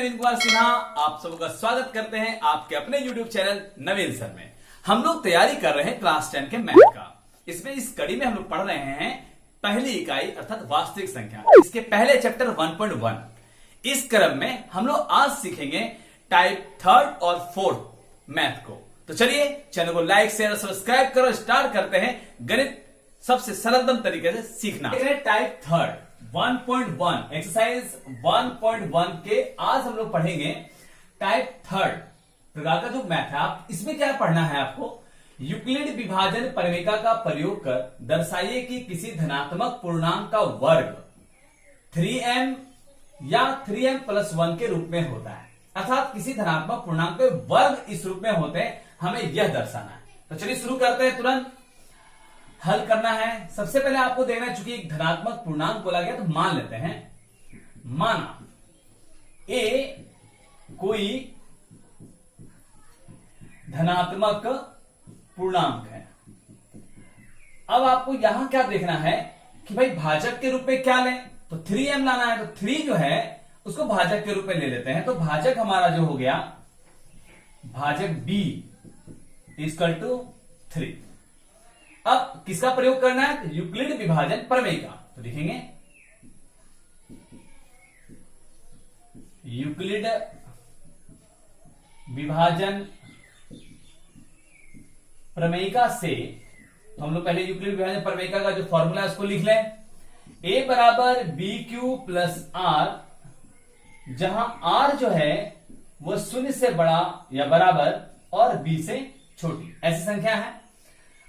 नवीन कुमार सिन्हा आप सबका स्वागत करते हैं आपके अपने YouTube चैनल नवीन सर में। हम लोग तैयारी कर रहे हैं क्लास 10 के मैथ का। इसमें इस कड़ी में हम लोग पढ़ रहे हैं पहली इकाई अर्थात वास्तविक संख्या, इसके पहले चैप्टर 1.1। इस क्रम में हम लोग आज सीखेंगे टाइप थर्ड और फोर्थ मैथ को। तो चलिए चैनल को लाइक शेयर और सब्सक्राइब करो। स्टार्ट करते हैं गणित सबसे सरलतम तरीके से सीखना। टाइप थर्ड 1.1 एक्सरसाइज 1.1 के आज हम लोग पढ़ेंगे टाइप थर्ड प्रकार का जो मैथ है। आप इसमें क्या पढ़ना है आपको, यूक्लिड विभाजन प्रमेय का प्रयोग कर दर्शाइए कि किसी धनात्मक पूर्णांक का वर्ग 3m या 3m+1 के रूप में होता है, अर्थात किसी धनात्मक पूर्णांक के वर्ग इस रूप में होते हैं, हमें यह दर्शाना है। तो चलिए शुरू करते हैं, तुरंत हल करना है। सबसे पहले आपको देखना है, चूंकि एक धनात्मक पूर्णांक बोला गया तो मान लेते हैं, माना ए कोई धनात्मक पूर्णांक है। अब आपको यहां क्या देखना है कि भाई भाजक के रूप में क्या लें, तो 3m लाना है। तो 3 जो है उसको भाजक के रूप में ले लेते हैं। तो भाजक हमारा जो हो गया, भाजक b = 3। अब किसका प्रयोग करना है, तो यूक्लिड विभाजन प्रमेय का। तो लिखेंगे यूक्लिड विभाजन प्रमेयिका से, तो हम लोग पहले यूक्लिड विभाजन प्रमेयिका का जो फॉर्मूला है उसको लिख लें। a बराबर BQ + R, जहां R जो है वो 0 से बड़ा या बराबर और b से छोटी, ऐसी संख्या है।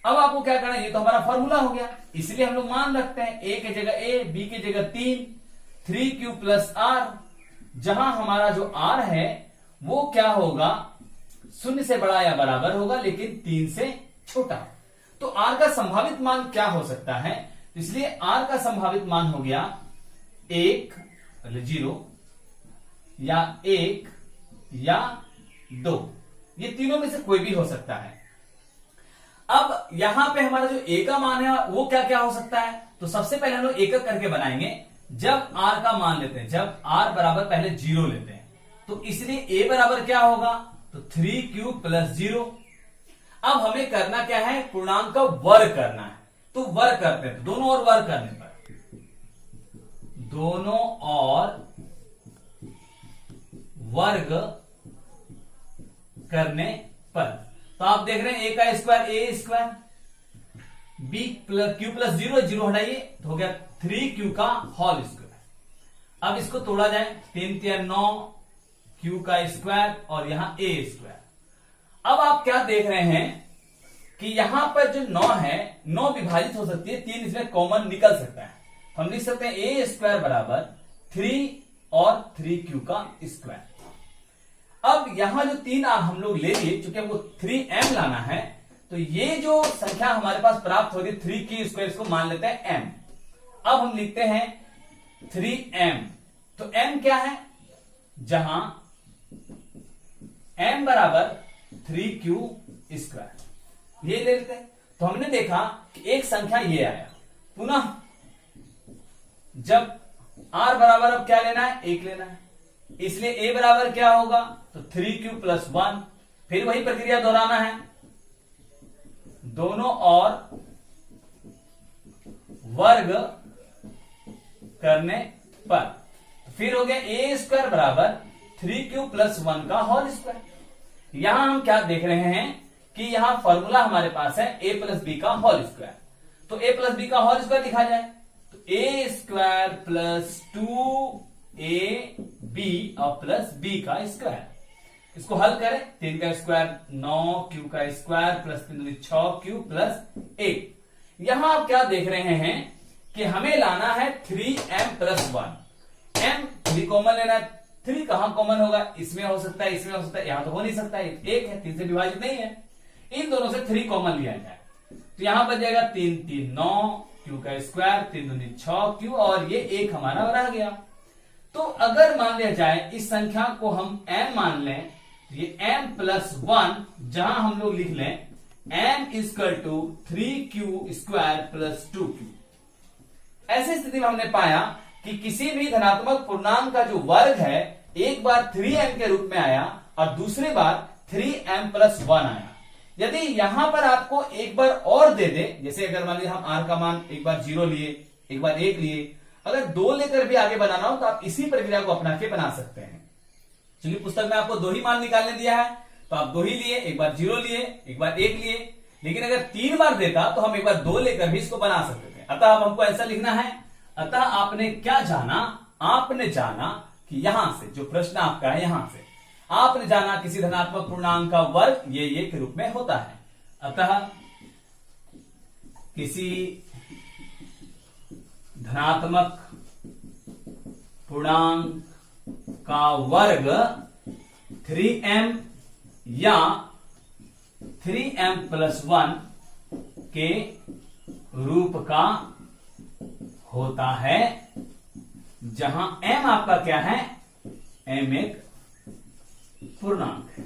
अब आपको क्या करना है, ये तो हमारा फॉर्मूला हो गया, इसलिए हम लोग मान रखते हैं a की जगह a, b की जगह 3 3q + r, जहां हमारा जो r है वो क्या होगा, 0 से बड़ा या बराबर होगा लेकिन 3 से छोटा। तो r का संभावित मान क्या हो सकता है, इसलिए r का संभावित मान हो गया 1 0 या 1 या 2, ये तीनों में से कोई भी हो सकता है। अब यहां पे हमारा जो a का मान है वो क्या क्या हो सकता है, तो सबसे पहले हम लोग एक एक करके बनाएंगे। जब r का मान लेते हैं, जब r बराबर पहले 0 लेते हैं, तो इसलिए a बराबर क्या होगा, तो 3q + 0। अब हमें करना क्या है, पूर्णांक का वर्ग करना है। तो वर्ग करते हैं, दोनों और वर्ग करने पर, दोनों और वर्ग करने पर, तो आप देख रहे हैं a का स्क्वायर a², b q + 0 0 हटाइए तो हो गया 3q का होल स्क्वायर। अब इसको तोड़ा जाए, 3 3 9 q का स्क्वायर और यहां a²। अब आप क्या देख रहे हैं कि यहां पर जो 9 है, 9 विभाजित हो सकती है, 3 इसमें कॉमन निकल सकता है। हम लिख सकते हैं a² बराबर 3 और 3q का स्क्वायर। अब यहां जो 3 हम लोग ले लिए, चूंकि हमको 3m लाना है, तो ये जो संख्या हमारे पास प्राप्त होगी 3q², इसको मान लेते हैं m। अब हम लिखते हैं 3m, तो m क्या है, जहां m बराबर 3q², ये ले लेते हैं। तो हमने देखा कि एक संख्या ये आया, पुनः जब r बराबर अब क्या लेना है, 1 लेना है, इसलिए a बराबर क्या होगा, तो 3q + 1। फिर वही प्रक्रिया दोहराना है, दोनों और वर्ग करने पर, फिर हो गया a² बराबर 3q + 1 का होल स्क्वायर। यहां हम क्या देख रहे हैं कि यहां फॉर्मूला हमारे पास है a + b का होल स्क्वायर। तो a + b का होल स्क्वायर लिखा जाए, तो a² + 2ab और प्लस b का स्क्वायर। इसको हल करें, 3 का स्क्वायर 9, q का स्क्वायर + 3 6q + 1। यहां आप क्या देख रहे हैं कि हमें लाना है 3m+1। m भी कॉमन लेना है, 3 कहां कॉमन होगा, इसमें हो सकता है, इसमें हो सकता है, यहां तो हो नहीं सकता है, 1 है, 3 से विभाजित नहीं है, इन दोनों से 3 कॉमन लिया जाए। तो यहां बच जाएगा 3 3 9, q का स्क्वायर 3 2 6q और ये 1 हमारा रह गया। तो अगर मान लिया जाए इस संख्या को हम m मान लें, ये m+1, जहां हम लोग लिख लें m = 3q² + 2q। ऐसी स्थिति में हमने पाया कि किसी भी धनात्मक पूर्णांक का जो वर्ग है एक बार 3m के रूप में आया और दूसरी बार 3m+1 आया। यदि यहां पर आपको एक बार और दे दे, जैसे अगर मान लीजिए हम r का मान एक बार 0 लिए, एक बार 1 लिए, अगर 2 लेकर भी आगे बनाना हो तो आप इसी प्रक्रिया को अपना के बना सकते हैं। चलिए पुस्तक में आपको 2 ही मान निकालने दिया है तो आप 2 ही लिए, एक बार 0 लिए, एक बार 1 लिए, लेकिन अगर 3 बार देता तो हम एक बार 2 लेकर भी इसको बना सकते थे। अतः अब हमको ऐसा लिखना है, अतः आपने क्या जाना, आपने जाना कि यहां से जो प्रश्न आपका है, यहां से आपने जाना किसी धनात्मक पूर्णांक का वर्ग ये के रूप में होता है। अतः किसी धनात्मक पूर्णांक का वर्ग 3m या 3m+1 के रूप का होता है, जहां m आपका क्या है, m एक पूर्णांक है।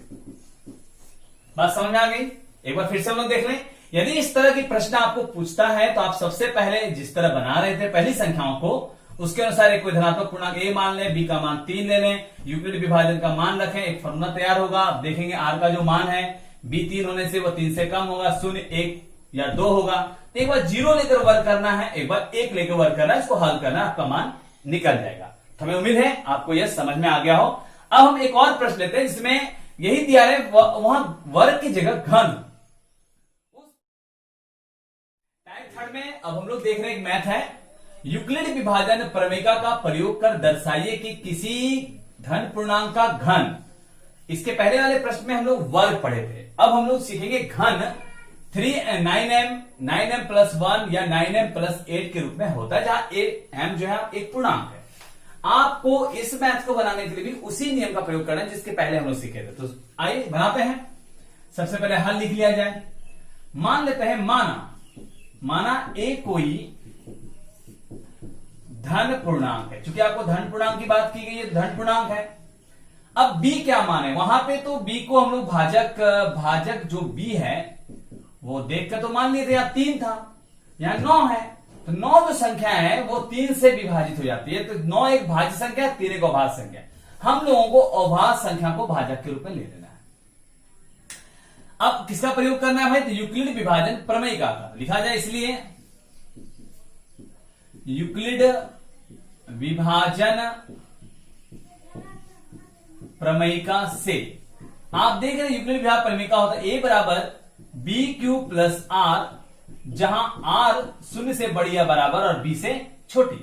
बात समझ में आ गई? एक बार फिर से हम लोग देख लें। यदि इस तरह की प्रश्न आपको पूछता है तो आप सबसे पहले जिस तरह बना रहे थे पहली संख्याओं को, उसके अनुसार एक कोई धनात्मक पूर्णांक a मान लें, b का मान 3 ले लें, यूक्लिड विभाजन का मान रखें, एक फॉर्मूला तैयार होगा। आप देखेंगे r का जो मान है b 3 होने से वो 3 से कम होगा, 0, 1 या 2 होगा। तो एक बार 0 लेकर वर्क करना है, एक बार 1 लेकर वर्क करना है, इसको हल करना है, आपका मान निकल जाएगा। तो हमें उम्मीद है आपको यह समझ में आ गया हो। अब हम एक और प्रश्न लेते हैं जिसमें यही दिया है, वहां वर्ग की जगह घन। टाइप 3 में अब हम लोग देख रहे हैं एक मैथ है, यूक्लिड विभाजन प्रमेयिका का प्रयोग कर दर्शाइए कि किसी धन पूर्णांक का घन। इसके पहले वाले प्रश्न में हम लोग वर्ग पढ़े थे, अब हम लोग सीखेंगे घन 9m+1 या 9m+8 के रूप में होता है, जहां m जो है एक पूर्णांक है। आपको इस मैथ को बनाने के लिए भी उसी नियम का प्रयोग करना है जिसके पहले हम लोग सीखे थे। तो आइए बनाते हैं। सबसे पहले हल लिख लिया जाए। मान लेते हैं, माना a कोई धन पूर्णांक है। चूंकि आपको धन पूर्णांक की बात की गई है, धन पूर्णांक है। अब b क्या मान है, वहां पे तो b को हम लोग भाजक जो b है वो देखकर तो मान लिए थे, यहाँ 3 था, यहाँ 9 है, तो 9 जो संख्या है वो 3 से विभाजित हो जाती है। तो 9 एक भाज्य संख्या है, 3 एक अभाज्य संख्या है। हम लोगों को अभाज्य संख्या को भाजक के रूप में ले लेना है। अब किसका प्रयोग करना है भाई, तो यूक्लिड विभाजन प्रमेयिका का लिखा जाए। इसलिए यूक्लिड विभाजन प्रमेयिका से आप देख रहे हैं, यूक्लिड विभाजन प्रमेयिका होता है a बराबर BQ+R, जहां R 0 से बड़ी या बराबर और b से छोटी।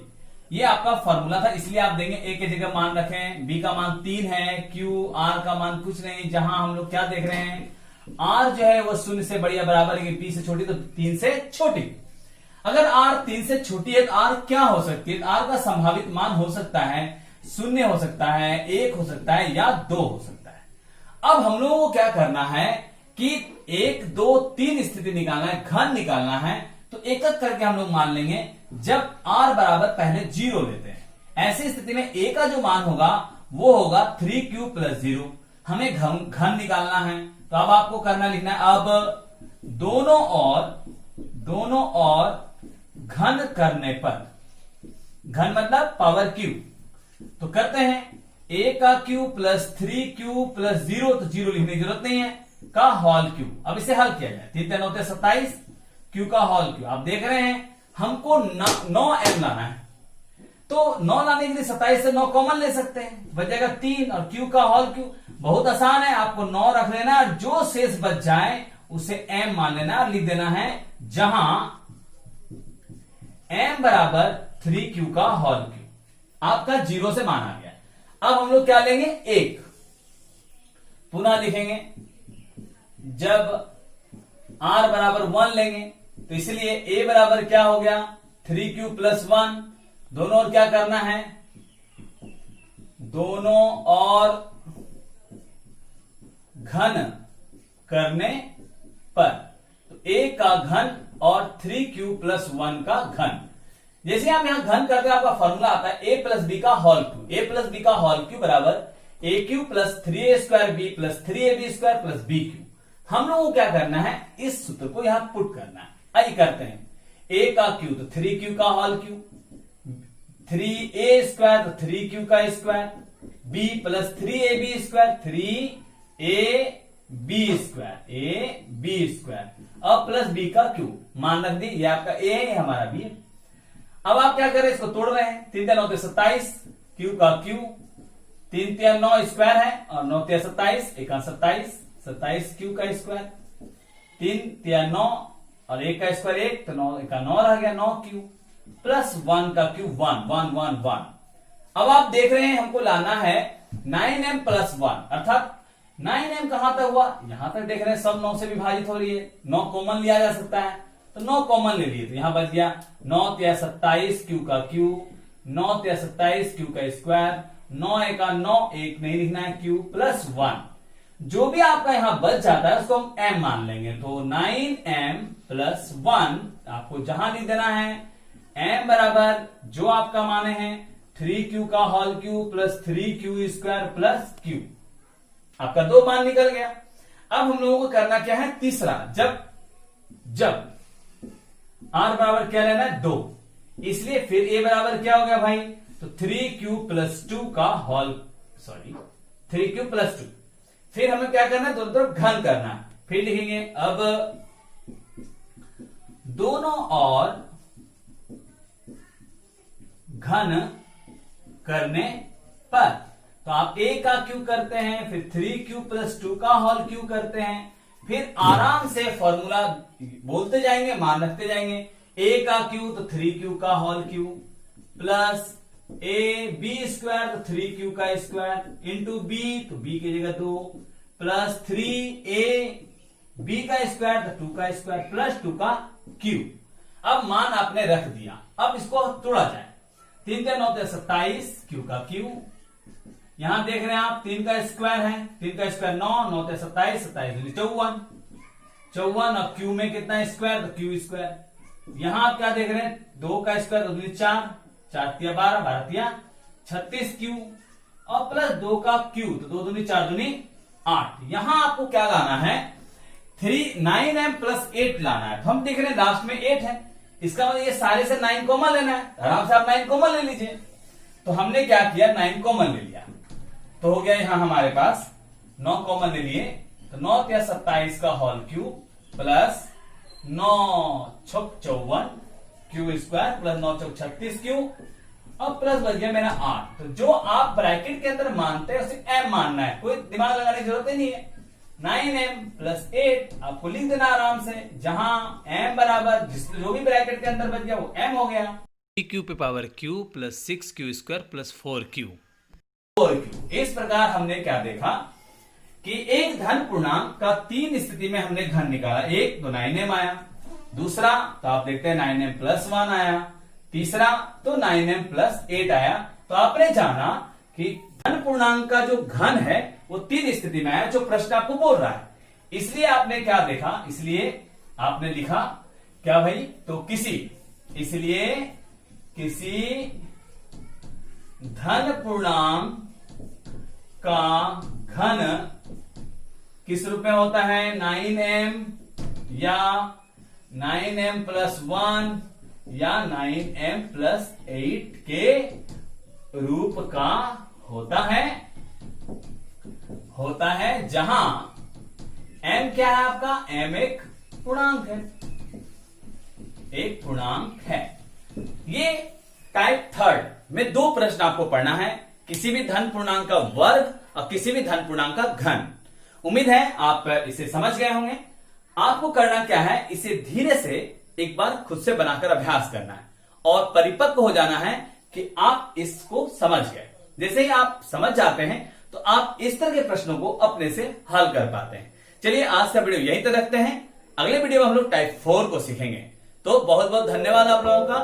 ये आपका फॉर्मूला था, इसलिए आप देंगे a की जगह मान रखें, b का मान 3 है, q r का मान कुछ नहीं। जहां हम लोग क्या देख रहे हैं, r जो है वो 0 से बड़ी या बराबर है, b से छोटी, तो 3 से छोटी। अगर r 3 से छोटी है तो r क्या हो सकती है, r का संभावित मान हो सकता है 0 हो सकता है, 1 हो सकता है या 2 हो सकता है। अब हम लोगों को क्या करना है कि 1, 2, 3 स्थिति निकालना है, घन निकालना है। तो एक एक करके हम लोग मान लेंगे। जब r बराबर पहले 0 लेते हैं, ऐसी स्थिति में a का जो मान होगा वो होगा 3q+0। हमें घन निकालना है, तो अब आपको करना लिखना है, अब दोनों और घन करने पर, घन मतलब पावर q, तो करते हैं a का q प्लस 3q+0, तो 0 लिखने की जरूरत नहीं है, का होल क्यू। अब इसे हल किया जाए, 3 3 होते 27, क्यू का होल क्यू। आप देख रहे हैं हमको 9m लाना है, तो 9 लाने के लिए 27 से 9 कॉमन ले सकते हैं, बच जाएगा 3 और क्यू का होल क्यू। बहुत आसान है, आपको 9 रख लेना, जो शेष बच जाए उसे m मान लेना और लिख देना है, जहां m बराबर 3q का होल क्यू। आपका 0 से मान आ गया। अब हम लोग क्या लेंगे, 1 पुनः लिखेंगे। जब r बराबर 1 लेंगे तो इसलिए a बराबर क्या हो गया, 3q+1। दोनों और क्या करना है, दोनों और घन करने पर, तो a का घन और 3q+1 का घन। जैसे आप यहां घन करते हैं, आपका फॉर्मूला आता है a प्लस बी का whole cube. a plus b का होल क्यू बराबर aq plus 3a² b plus 3ab² plus bq। हम लोगों को क्या करना है, इस सूत्र को यहां पुट करना है। आइए करते हैं, a का q तो 3q का होल क्यू, 3a² तो 3q का square, B plus 3ab², 3ab², अब प्लस बी का क्यूब, मान रख दी, ये आपका ए है, ये हमारा बी है। अब आप क्या करें, इसको तोड़ रहे हैं, 3 × 9 = 27, क्यू का क्यू, 3 × 9 स्क्वायर है, और 9 × 27, 1 × 27, 27 क्यू का स्क्वायर, 3 × 9 और 1 का स्क्वायर 1, तो 9 का 9 रह गया, 9 क्यू प्लस 1 का क्यू 1, 1, 1, 1। अब आप देख रहे हैं हमको लाना है 9m + 1, अर्थात 9m कहां तक हुआ, यहां तक देख रहे हैं, सब 9 से विभाजित हो रही है, 9 कॉमन लिया जा सकता है, तो 9 कॉमन ले लिए, तो यहां बच गया 9 × 27 क्यू का क्यू, 9 × 27 क्यू का स्क्वायर, 9 × 1 = 9, 1 नहीं लिखना है, क्यू प्लस 1। जो भी आपका यहां बच जाता है उसको हम m मान लेंगे, तो 9m + 1 आपको जहां लिख देना है, m बराबर जो आपका माने हैं 3q का whole cube plus 3q² plus q, आपका 2 मान निकल गया। अब हम लोगों को करना क्या है, तीसरा, जब r बराबर क्या लेना है, 2, इसलिए फिर a बराबर क्या हो गया भाई, तो 3q + 2 का होल, 3q + 2, फिर हमें क्या करना है, दोनों तरफ घन करना है, फिर लिखेंगे अब दोनों और घन करने पर, तो आप a का क्यू करते हैं, फिर 3q + 2 का होल क्यू करते हैं, फिर आराम से फॉर्मूला बोलते जाएंगे, मान रखते जाएंगे, a का क्यू तो 3q का होल क्यू प्लस ab² तो 3q का स्क्वायर इंटू b, तो b की जगह 2 प्लस 3ab का स्क्वायर तो 2 का स्क्वायर प्लस 2 का क्यूब। अब मान आपने रख दिया, अब इसको तोड़ा जाए, 3 × 9 = 27 क्यू का क्यू, यहां देख रहे हैं आप 3 का स्क्वायर है, 3 का स्क्वायर 9, 9 × 27, 27 54, 54, अब क्यू में कितना स्क्वायर, तो क्यू स्क्वायर, यहां आप क्या देख रहे हैं, 2 का स्क्वायर तो 4, 4 × 12, 12 × 36 क्यू, और प्लस 2 का क्यू, तो 2 दूनी 4 दूनी 8। यहां आपको क्या लाना है, 9m + 8 लाना है, तो हम देख रहे हैं लास्ट में 8 है, इसका मतलब ये सारे से 9 कॉमन लेना है, आराम से आप 9 कॉमन ले लीजिए, तो हमने क्या किया, 9 कॉमन ले लिया, तो हो गया यहां हमारे पास 9 कॉमन ले लिए, तो 9 × 27 का whole cube plus 9 × 6 = 54 q square plus 9 × 6 = 36 q, और प्लस बच गया मेरा 8। तो जो आप ब्रैकेट के अंदर मानते हैं उसे m मानना है, कोई दिमाग लगाने की जरूरत ही नहीं है। 9m + 8 आपको लिख देना आराम से, जहां m बराबर जो भी ब्रैकेट के अंदर बच गया वो m हो गया, 3q⁴ plus 6q² plus 4q। इस प्रकार हमने क्या देखा कि एक धन पूर्णांक का 3 स्थिति में हमने घन निकाला, एक तो 9m आया, दूसरा तो आप देखते हैं 9m + 1 आया, तीसरा तो 9m + 8 आया। तो आपने जाना कि धन पूर्णांक का जो घन है वो 3 स्थिति में आया, जो प्रश्न आपको बोल रहा है, इसलिए आपने क्या देखा, इसलिए आपने लिखा क्या भाई, तो इसलिए किसी धन पूर्णांक का घन किस रूप में होता है, 9m या 9m + 1 या 9m + 8 के रूप का होता है, जहां m क्या है आपका, m एक पूर्णांक है, ये टाइप 3 में 2 प्रश्न आपको पढ़ना है, किसी भी धन पूर्णांक का वर्ग और किसी भी धन पूर्णांक का घन। उम्मीद है आप इसे समझ गए होंगे। आपको करना क्या है, इसे धीरे से एक बार खुद से बनाकर अभ्यास करना है और परिपक्व हो जाना है कि आप इसको समझ गए। जैसे ही आप समझ जाते हैं तो आप इस तरह के प्रश्नों को अपने से हल कर पाते हैं। चलिए आज का वीडियो यहीं तक रखते हैं, अगले वीडियो में हम लोग टाइप 4 को सीखेंगे। तो बहुत बहुत धन्यवाद आप लोगों का।